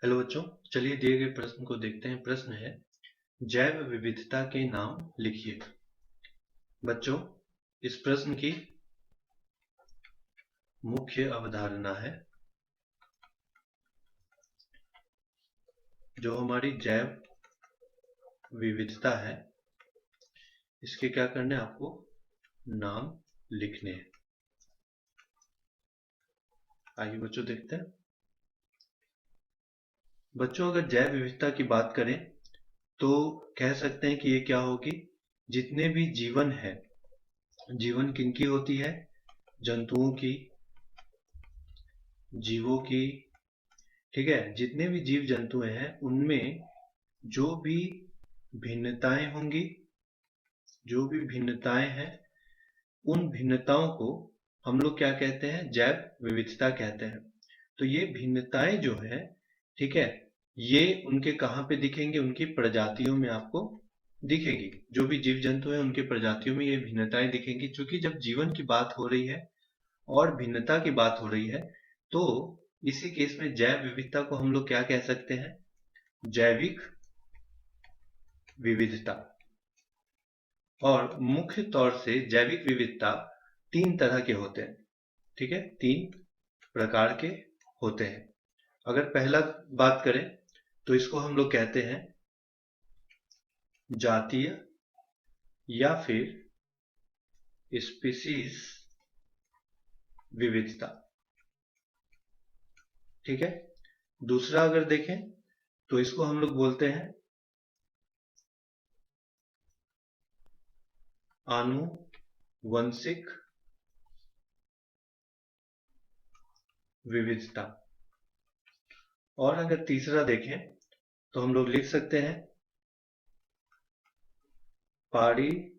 Hello बच्चों, चलिए दिए गए प्रश्न को देखते हैं। प्रश्न है, जैव विविधता के नाम लिखिए। बच्चों, इस प्रश्न की मुख्य अवधारणा है जो हमारी जैव विविधता है, इसके क्या करने हैं, आपको नाम लिखने हैं। आइए बच्चों देखते हैं। बच्चों, अगर जैव विविधता की बात करें तो कह सकते हैं कि ये क्या होगी, जितने भी जीवन है, जीवन किनकी होती है, जंतुओं की, जीवों की, ठीक है। जितने भी जीव जंतु हैं उनमें जो भी भिन्नताएं होंगी, जो भी भिन्नताएं हैं, उन भिन्नताओं को हम लोग क्या कहते हैं, जैव विविधता कहते हैं। तो ये भिन्नताएं जो है, ठीक है, ये उनके कहाँ पे दिखेंगे, उनकी प्रजातियों में आपको दिखेगी। जो भी जीव जंतु है उनकी प्रजातियों में ये भिन्नताएं दिखेंगी। क्योंकि जब जीवन की बात हो रही है और भिन्नता की बात हो रही है तो इसी केस में जैव विविधता को हम लोग क्या कह सकते हैं, जैविक विविधता। और मुख्य तौर से जैविक विविधता तीन तरह के होते हैं, ठीक है, तीन प्रकार के होते हैं। अगर पहला बात करें तो इसको हम लोग कहते हैं जातीय या फिर स्पीशीज विविधता, ठीक है। दूसरा अगर देखें तो इसको हम लोग बोलते हैं आनुवंशिक विविधता। और अगर तीसरा देखें तो हम लोग लिख सकते हैं पारिस्थितिकीय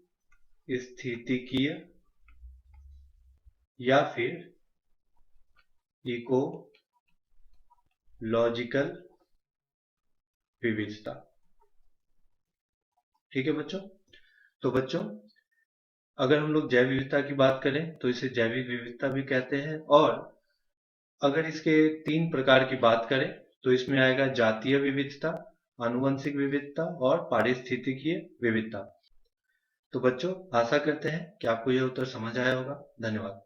या फिर इकोलॉजिकल विविधता, ठीक है बच्चों। तो बच्चों, अगर हम लोग जैव विविधता की बात करें तो इसे जैविक विविधता भी कहते हैं। और अगर इसके तीन प्रकार की बात करें तो इसमें आएगा जातीय विविधता, आनुवंशिक विविधता और पारिस्थितिकीय विविधता। तो बच्चों, आशा करते हैं कि आपको यह उत्तर समझ आया होगा। धन्यवाद।